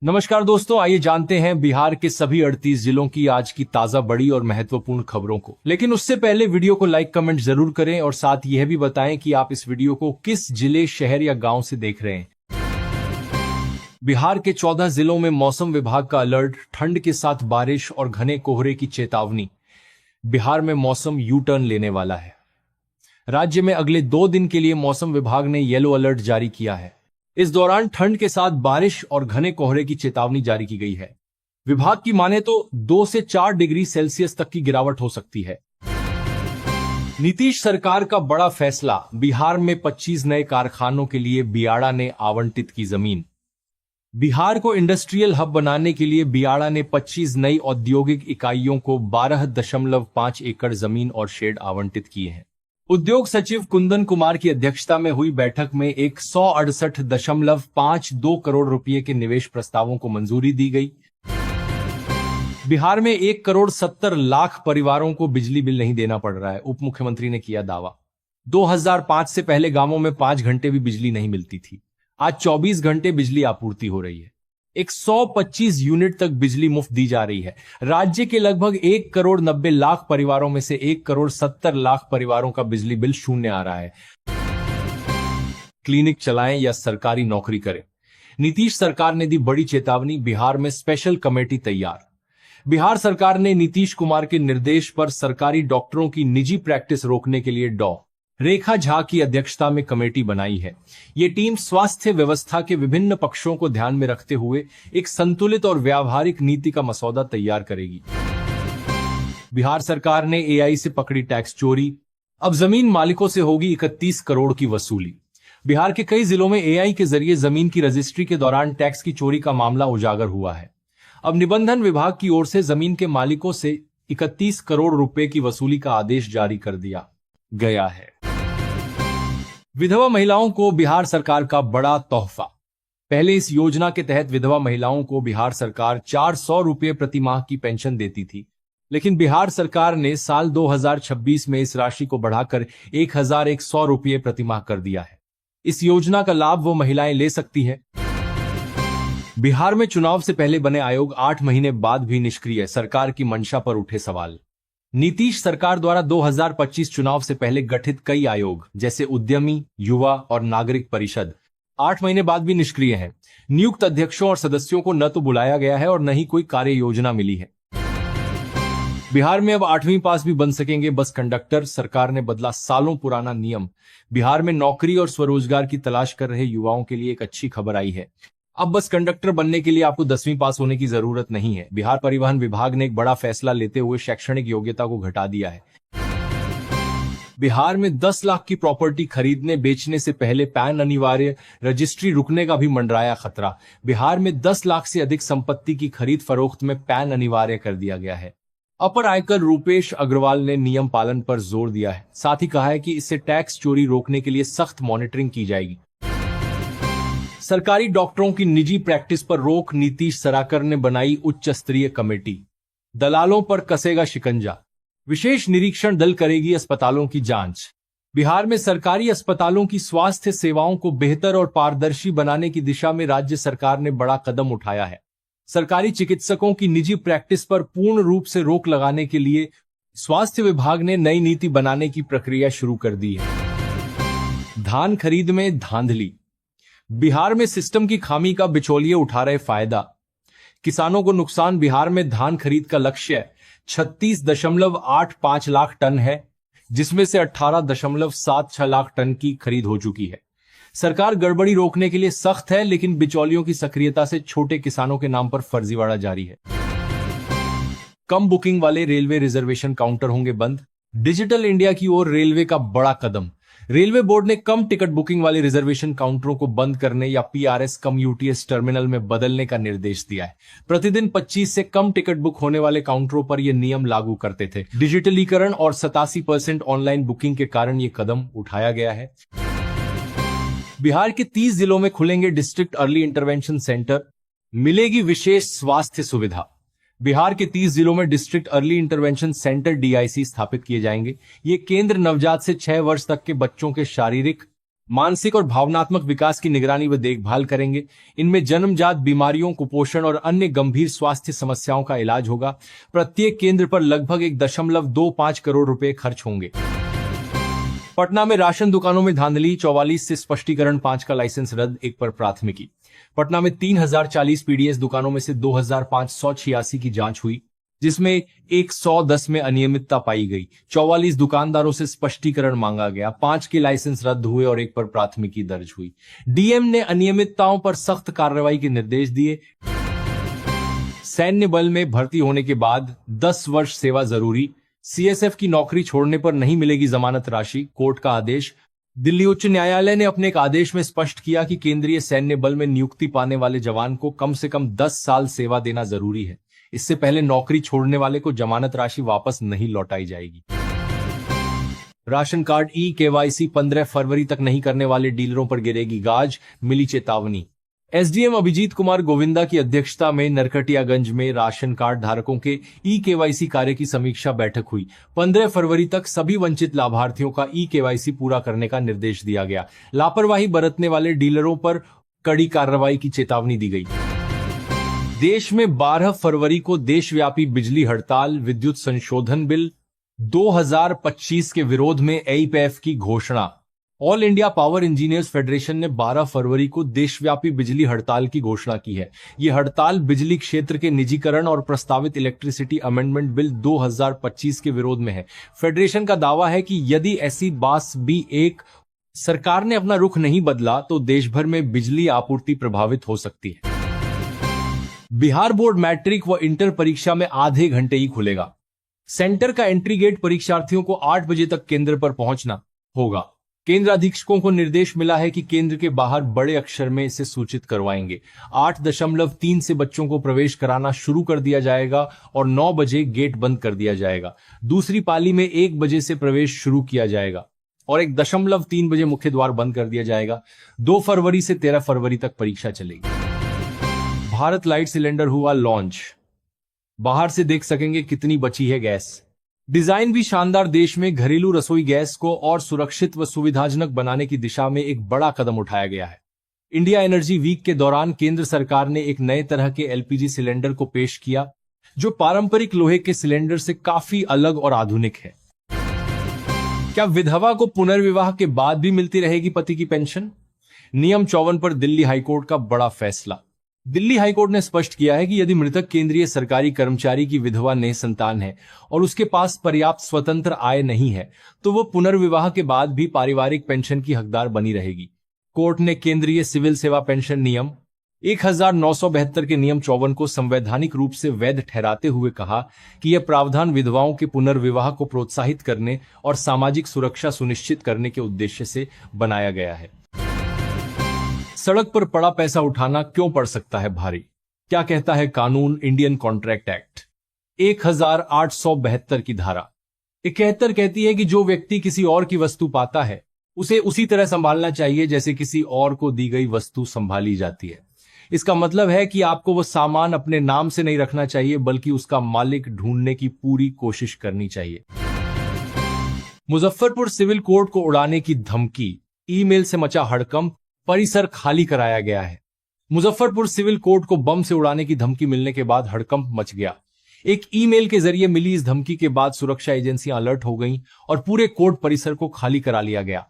नमस्कार दोस्तों, आइए जानते हैं बिहार के सभी 38 जिलों की आज की ताजा बड़ी और महत्वपूर्ण खबरों को। लेकिन उससे पहले वीडियो को लाइक कमेंट जरूर करें और साथ यह भी बताएं कि आप इस वीडियो को किस जिले, शहर या गांव से देख रहे हैं। बिहार के 14 जिलों में मौसम विभाग का अलर्ट, ठंड के साथ बारिश और घने कोहरे की चेतावनी। बिहार में मौसम यू टर्न लेने वाला है। राज्य में अगले 2 दिन के लिए मौसम विभाग ने येलो अलर्ट जारी किया है। इस दौरान ठंड के साथ बारिश और घने कोहरे की चेतावनी जारी की गई है। विभाग की माने तो 2 से 4 डिग्री सेल्सियस तक की गिरावट हो सकती है। नीतीश सरकार का बड़ा फैसला, बिहार में 25 नए कारखानों के लिए बियाड़ा ने आवंटित की जमीन। बिहार को इंडस्ट्रियल हब बनाने के लिए बियाड़ा ने 25 नई औद्योगिक इकाइयों को 12.5 एकड़ जमीन और शेड आवंटित किए हैं। उद्योग सचिव कुंदन कुमार की अध्यक्षता में हुई बैठक में 168.52 करोड़ रुपए के निवेश प्रस्तावों को मंजूरी दी गई। बिहार में 1,70,00,000 परिवारों को बिजली बिल नहीं देना पड़ रहा है, उप मुख्यमंत्री ने किया दावा। 2005 से पहले गांवों में 5 घंटे भी बिजली नहीं मिलती थी। आज 24 घंटे बिजली आपूर्ति हो रही है। 125 यूनिट तक बिजली मुफ्त दी जा रही है। राज्य के लगभग 1,90,00,000 परिवारों में से 1,70,00,000 परिवारों का बिजली बिल शून्य आ रहा है। क्लिनिक चलाएं या सरकारी नौकरी करें, नीतीश सरकार ने दी बड़ी चेतावनी। बिहार में स्पेशल कमेटी तैयार। बिहार सरकार ने नीतीश कुमार के निर्देश पर सरकारी डॉक्टरों की निजी प्रैक्टिस रोकने के लिए डॉ. रेखा झा की अध्यक्षता में कमेटी बनाई है। ये टीम स्वास्थ्य व्यवस्था के विभिन्न पक्षों को ध्यान में रखते हुए एक संतुलित और व्यावहारिक नीति का मसौदा तैयार करेगी। बिहार सरकार ने एआई से पकड़ी टैक्स चोरी। अब जमीन मालिकों से होगी 31 करोड़ की वसूली। बिहार के कई जिलों में एआई के जरिए जमीन की रजिस्ट्री के दौरान टैक्स की चोरी का मामला उजागर हुआ है। अब निबंधन विभाग की ओर से जमीन के मालिकों से 31 करोड़ रुपए की वसूली का आदेश जारी कर दिया गया है। विधवा महिलाओं को बिहार सरकार का बड़ा तोहफा। पहले इस योजना के तहत विधवा महिलाओं को बिहार सरकार 400 रुपये प्रति माह की पेंशन देती थी, लेकिन बिहार सरकार ने साल 2026 में इस राशि को बढ़ाकर 1,100 रुपये प्रति माह कर दिया है। इस योजना का लाभ वो महिलाएं ले सकती हैं। बिहार में चुनाव से पहले बने आयोग 8 महीने बाद भी निष्क्रिय, सरकार की मंशा पर उठे सवाल। नीतीश सरकार द्वारा 2025 चुनाव से पहले गठित कई आयोग जैसे उद्यमी, युवा और नागरिक परिषद 8 महीने बाद भी निष्क्रिय हैं। नियुक्त अध्यक्षों और सदस्यों को न तो बुलाया गया है और न ही कोई कार्य योजना मिली है। बिहार में अब 8वीं पास भी बन सकेंगे बस कंडक्टर, सरकार ने बदला सालों पुराना नियम। बिहार में नौकरी और स्वरोजगार की तलाश कर रहे युवाओं के लिए एक अच्छी खबर आई है। अब बस कंडक्टर बनने के लिए आपको 10वीं पास होने की जरूरत नहीं है। बिहार परिवहन विभाग ने एक बड़ा फैसला लेते हुए शैक्षणिक योग्यता को घटा दिया है। बिहार में 10 लाख की प्रॉपर्टी खरीदने बेचने से पहले पैन अनिवार्य, रजिस्ट्री रुकने का भी मंडराया खतरा। बिहार में 10 लाख से अधिक संपत्ति की खरीद फरोख्त में पैन अनिवार्य कर दिया गया है। अपर आयकर रूपेश अग्रवाल ने नियम पालन पर जोर दिया है। साथ ही कहा है कि इससे टैक्स चोरी रोकने के लिए सख्त मॉनिटरिंग की जाएगी। सरकारी डॉक्टरों की निजी प्रैक्टिस पर रोक, नीतीश सरकार ने बनाई उच्च स्तरीय कमेटी। दलालों पर कसेगा शिकंजा, विशेष निरीक्षण दल करेगी अस्पतालों की जांच। बिहार में सरकारी अस्पतालों की स्वास्थ्य सेवाओं को बेहतर और पारदर्शी बनाने की दिशा में राज्य सरकार ने बड़ा कदम उठाया है। सरकारी चिकित्सकों की निजी प्रैक्टिस पर पूर्ण रूप से रोक लगाने के लिए स्वास्थ्य विभाग ने नई नीति बनाने की प्रक्रिया शुरू कर दी है। धान खरीद में धांधली। बिहार में सिस्टम की खामी का बिचौलिए उठा रहे फायदा। किसानों को नुकसान। बिहार में धान खरीद का लक्ष्य 36.85 लाख टन है, जिसमें से 18.76 लाख टन की खरीद हो चुकी है। सरकार गड़बड़ी रोकने के लिए सख्त है, लेकिन बिचौलियों की सक्रियता से छोटे किसानों के नाम पर फर्जीवाड़ा जारी है। कम बुकिंग वाले रेलवे रिजर्वेशन काउंटर होंगे बंद। डिजिटल इंडिया की ओर रेलवे का बड़ा कदम। रेलवे बोर्ड ने कम टिकट बुकिंग वाले रिजर्वेशन काउंटरों को बंद करने या पीआरएस कम यूटीएस टर्मिनल में बदलने का निर्देश दिया है। प्रतिदिन 25 से कम टिकट बुक होने वाले काउंटरों पर यह नियम लागू करते थे। डिजिटलीकरण और 87% ऑनलाइन बुकिंग के कारण यह कदम उठाया गया है। बिहार के 30 जिलों में खुलेंगे डिस्ट्रिक्ट अर्ली इंटरवेंशन सेंटर, मिलेगी विशेष स्वास्थ्य सुविधा। बिहार के 30 जिलों में district early intervention centre DIC स्थापित किए जाएंगे। ये केंद्र नवजात से 6 वर्ष तक के बच्चों के शारीरिक, मानसिक और भावनात्मक विकास की निगरानी व देखभाल करेंगे। इनमें जन्मजात बीमारियों, कुपोषण और अन्य गंभीर स्वास्थ्य समस्याओं का इलाज होगा। प्रत्येक केंद्र पर लगभग 1.25 करोड़ रुपए खर्च होंगे। पटना में राशन दुकानों में धांधली, 44 से स्पष्टीकरण, 5 का लाइसेंस रद्द, 1 पर प्राथमिकी। पटना में 3040 पीडीएस दुकानों में से 2586 की जांच हुई, जिसमें 110 में अनियमितता पाई गई। 44 दुकानदारों से स्पष्टीकरण मांगा गया, 5 के लाइसेंस रद्द हुए और 1 पर प्राथमिकी दर्ज हुई। डीएम ने अनियमितताओं पर सख्त कार्रवाई के निर्देश दिए। सैन्य बल में भर्ती होने के बाद 10 वर्ष सेवा जरूरी, सीएसएफ की नौकरी छोड़ने पर नहीं मिलेगी जमानत राशि, कोर्ट का आदेश। दिल्ली उच्च न्यायालय ने अपने एक आदेश में स्पष्ट किया कि केंद्रीय सैन्य बल में नियुक्ति पाने वाले जवान को कम से कम 10 साल सेवा देना जरूरी है। इससे पहले नौकरी छोड़ने वाले को जमानत राशि वापस नहीं लौटाई जाएगी। राशन कार्ड ई-केवाईसी 15 फरवरी तक नहीं करने वाले डीलरों पर गिरेगी गाज, मिली चेतावनी। एसडीएम अभिजीत कुमार गोविंदा की अध्यक्षता में नरकटियागंज में राशन कार्ड धारकों के ई-केवाईसी कार्य की समीक्षा बैठक हुई। 15 फरवरी तक सभी वंचित लाभार्थियों का ई-केवाईसी पूरा करने का निर्देश दिया गया। लापरवाही बरतने वाले डीलरों पर कड़ी कार्रवाई की चेतावनी दी गई। देश में 12 फरवरी को देशव्यापी बिजली हड़ताल, विद्युत संशोधन बिल 2025 के विरोध में एईपीएफ की घोषणा। All India power engineers federation ने 12 फरवरी को देशव्यापी बिजली हड़ताल की घोषणा की है। यह हड़ताल बिजली क्षेत्र के निजीकरण और प्रस्तावित इलेक्ट्रिसिटी अमेंडमेंट बिल 2025 के विरोध में है। फेडरेशन का दावा है कि यदि ऐसी बास भी एक सरकार ने अपना रुख नहीं बदला तो देश भर में बिजली आपूर्ति प्रभावित हो सकती है। बिहार बोर्ड मैट्रिक व इंटर परीक्षा में आधे घंटे ही खुलेगा। सेंटर का एंट्री गेट परीक्षार्थियों को 8 बजे तक केंद्र पर पहुंचना होगा। केंद्र अधीक्षकों को निर्देश मिला है कि केंद्र के बाहर बड़े अक्षर में इसे सूचित करवाएंगे। 8.3 से बच्चों को प्रवेश कराना शुरू कर दिया जाएगा और 9 बजे गेट बंद कर दिया जाएगा। दूसरी पाली में 1 बजे से प्रवेश शुरू किया जाएगा और 1.3 बजे मुख्य द्वार बंद कर दिया जाएगा। 2 फरवरी से 13 फरवरी तक परीक्षा चलेगी। भारत लाइट सिलेंडर हुआ लॉन्च, बाहर से देख सकेंगे कितनी बची है गैस। डिजाइन भी शानदार, देश में घरेलू रसोई गैस को और सुरक्षित व सुविधाजनक बनाने की दिशा में एक बड़ा कदम उठाया गया है। इंडिया एनर्जी वीक के दौरान केंद्र सरकार ने एक नए तरह के एलपीजी सिलेंडर को पेश किया, जो पारंपरिक लोहे के सिलेंडर से काफी अलग और आधुनिक है। क्या विधवा को पुनर्विवाह के बाद भी मिलती रहेगी पति की पेंशन? नियम 54 पर दिल्ली हाईकोर्ट का बड़ा फैसला। दिल्ली हाईकोर्ट ने स्पष्ट किया है कि यदि मृतक केंद्रीय सरकारी कर्मचारी की विधवा निसंतान है और उसके पास पर्याप्त स्वतंत्र आय नहीं है तो वह पुनर्विवाह के बाद भी पारिवारिक पेंशन की हकदार बनी रहेगी। कोर्ट ने केंद्रीय सिविल सेवा पेंशन नियम 1972 के नियम 54 को संवैधानिक रूप से वैध ठहराते हुए कहा कि यह प्रावधान विधवाओं के पुनर्विवाह को प्रोत्साहित करने और सामाजिक सुरक्षा सुनिश्चित करने के उद्देश्य से बनाया गया है। सड़क पर पड़ा पैसा उठाना क्यों पड़ सकता है भारी? क्या कहता है कानून? इंडियन कॉन्ट्रैक्ट एक्ट 1872 की धारा 71 कहती है कि जो व्यक्ति किसी और की वस्तु पाता है उसे उसी तरह संभालना चाहिए जैसे किसी और को दी गई वस्तु संभाली जाती है। इसका मतलब है कि आपको वह सामान अपने नाम से नहीं रखना चाहिए बल्कि उसका मालिक ढूंढने की पूरी कोशिश करनी चाहिए। मुजफ्फरपुर सिविल कोर्ट को उड़ाने की धमकी, ईमेल से मचा हड़कंप, परिसर खाली कराया गया है। मुजफ्फरपुर सिविल कोर्ट को बम से उड़ाने की धमकी मिलने के बाद हड़कंप मच गया। एक ईमेल के जरिए मिली इस धमकी के बाद सुरक्षा एजेंसियां अलर्ट हो गईं और पूरे कोर्ट परिसर को खाली करा लिया गया।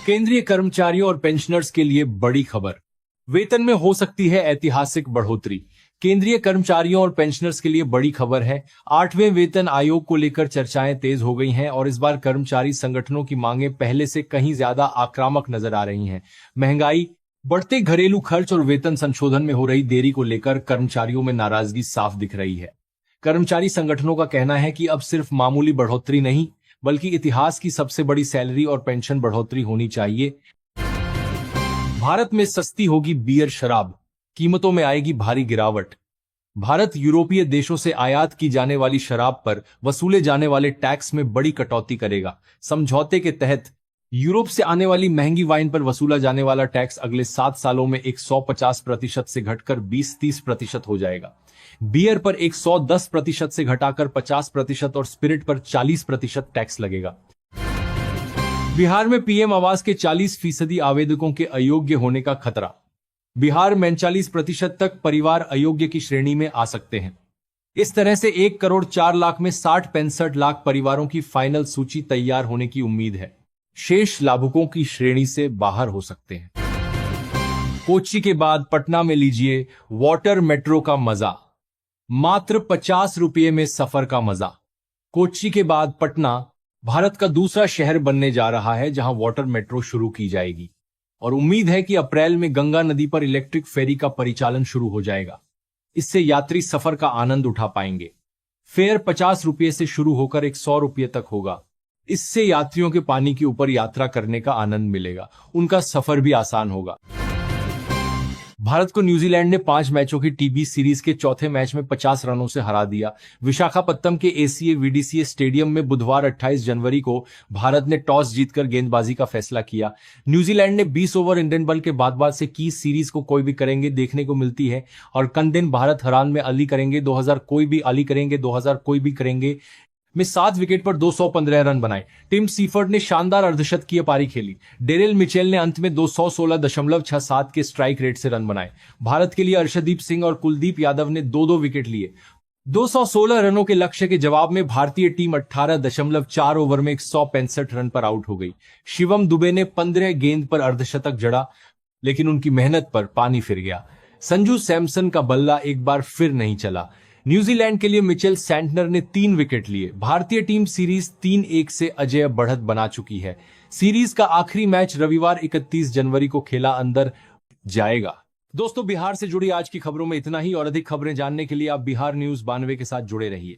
केंद्रीय कर्मचारियों और पेंशनर्स के लिए बड़ी खबर, वेतन में हो सकती है ऐतिहासिक बढ़ोतरी। केंद्रीय कर्मचारियों और पेंशनर्स के लिए बड़ी खबर है। 8वें वेतन आयोग को लेकर चर्चाएं तेज हो गई हैं और इस बार कर्मचारी संगठनों की मांगें पहले से कहीं ज्यादा आक्रामक नजर आ रही हैं। महंगाई, बढ़ते घरेलू खर्च और वेतन संशोधन में हो रही देरी को लेकर कर्मचारियों में नाराजगी साफ दिख रही है। कर्मचारी संगठनों का कहना है कि अब सिर्फ मामूली बढ़ोतरी नहीं बल्कि इतिहास की सबसे बड़ी सैलरी और पेंशन बढ़ोतरी होनी चाहिए। भारत में सस्ती होगी बियर शराब, कीमतों में आएगी भारी गिरावट। भारत यूरोपीय देशों से आयात की जाने वाली शराब पर वसूले जाने वाले टैक्स में बड़ी कटौती करेगा। समझौते के तहत यूरोप से आने वाली महंगी वाइन पर वसूला जाने वाला टैक्स अगले 7 सालों में 150% से घटकर 20-30% हो जाएगा। बियर पर 110% से घटाकर 50% और स्पिरिट पर 40% टैक्स लगेगा। बिहार में पीएम आवास के 40% आवेदकों के अयोग्य होने का खतरा। बिहार में 40% तक परिवार अयोग्य की श्रेणी में आ सकते हैं। इस तरह से 1,04,00,000 में 60-65 लाख परिवारों की फाइनल सूची तैयार होने की उम्मीद है। शेष लाभुकों की श्रेणी से बाहर हो सकते हैं। कोच्चि के बाद पटना में लीजिए वाटर मेट्रो का मजा। मात्र 50 रुपये में सफर का मजा। कोच्चि के बाद पटना भारत का दूसरा शहर बनने जा रहा है जहां वाटर मेट्रो शुरू की जाएगी और उम्मीद है कि अप्रैल में गंगा नदी पर इलेक्ट्रिक फेरी का परिचालन शुरू हो जाएगा। इससे यात्री सफर का आनंद उठा पाएंगे। फेयर 50 रुपये से शुरू होकर 100 रुपये तक होगा। इससे यात्रियों के पानी के ऊपर यात्रा करने का आनंद मिलेगा, उनका सफर भी आसान होगा। भारत को न्यूजीलैंड ने 5 मैचों की टीबी सीरीज के चौथे मैच में 50 रनों से हरा दिया। विशाखापत्तनम के एसीए वीडीसीए स्टेडियम में बुधवार 28 जनवरी को भारत ने टॉस जीतकर गेंदबाजी का फैसला किया। न्यूजीलैंड ने 20 ओवर इंडियन बल के बाद से की सीरीज को कोई भी करेंगे देखने को मिलती है और कल दिन भारत हरान में अली करेंगे 2000 कोई भी अली करेंगे 2000 कोई भी करेंगे में 7 विकेट पर 215 रन बनाए। टिम सीफर्ड ने शानदार अर्धशतकीय पारी खेली। डेरिल मिचेल ने अंत में 216.67 के स्ट्राइक रेट से रन बनाए। भारत के लिए अर्शदीप सिंह और कुलदीप यादव ने 2-2 विकेट लिए। 216 रनों के लक्ष्य के जवाब में भारतीय टीम 18.4 ओवर में 165 रन पर आउट हो गई। शिवम दुबे ने 15 गेंद पर अर्धशतक जड़ा, लेकिन उनकी मेहनत पर पानी फिर गया। संजू सैमसन का बल्ला एक बार फिर नहीं चला। न्यूजीलैंड के लिए मिचेल सैंटनर ने 3 विकेट लिए। भारतीय टीम सीरीज 3-1 से अजेय बढ़त बना चुकी है। सीरीज का आखिरी मैच रविवार 31 जनवरी को खेला अंदर जाएगा। दोस्तों, बिहार से जुड़ी आज की खबरों में इतना ही और अधिक खबरें जानने के लिए आप बिहार न्यूज 92 के साथ जुड़े रहिए।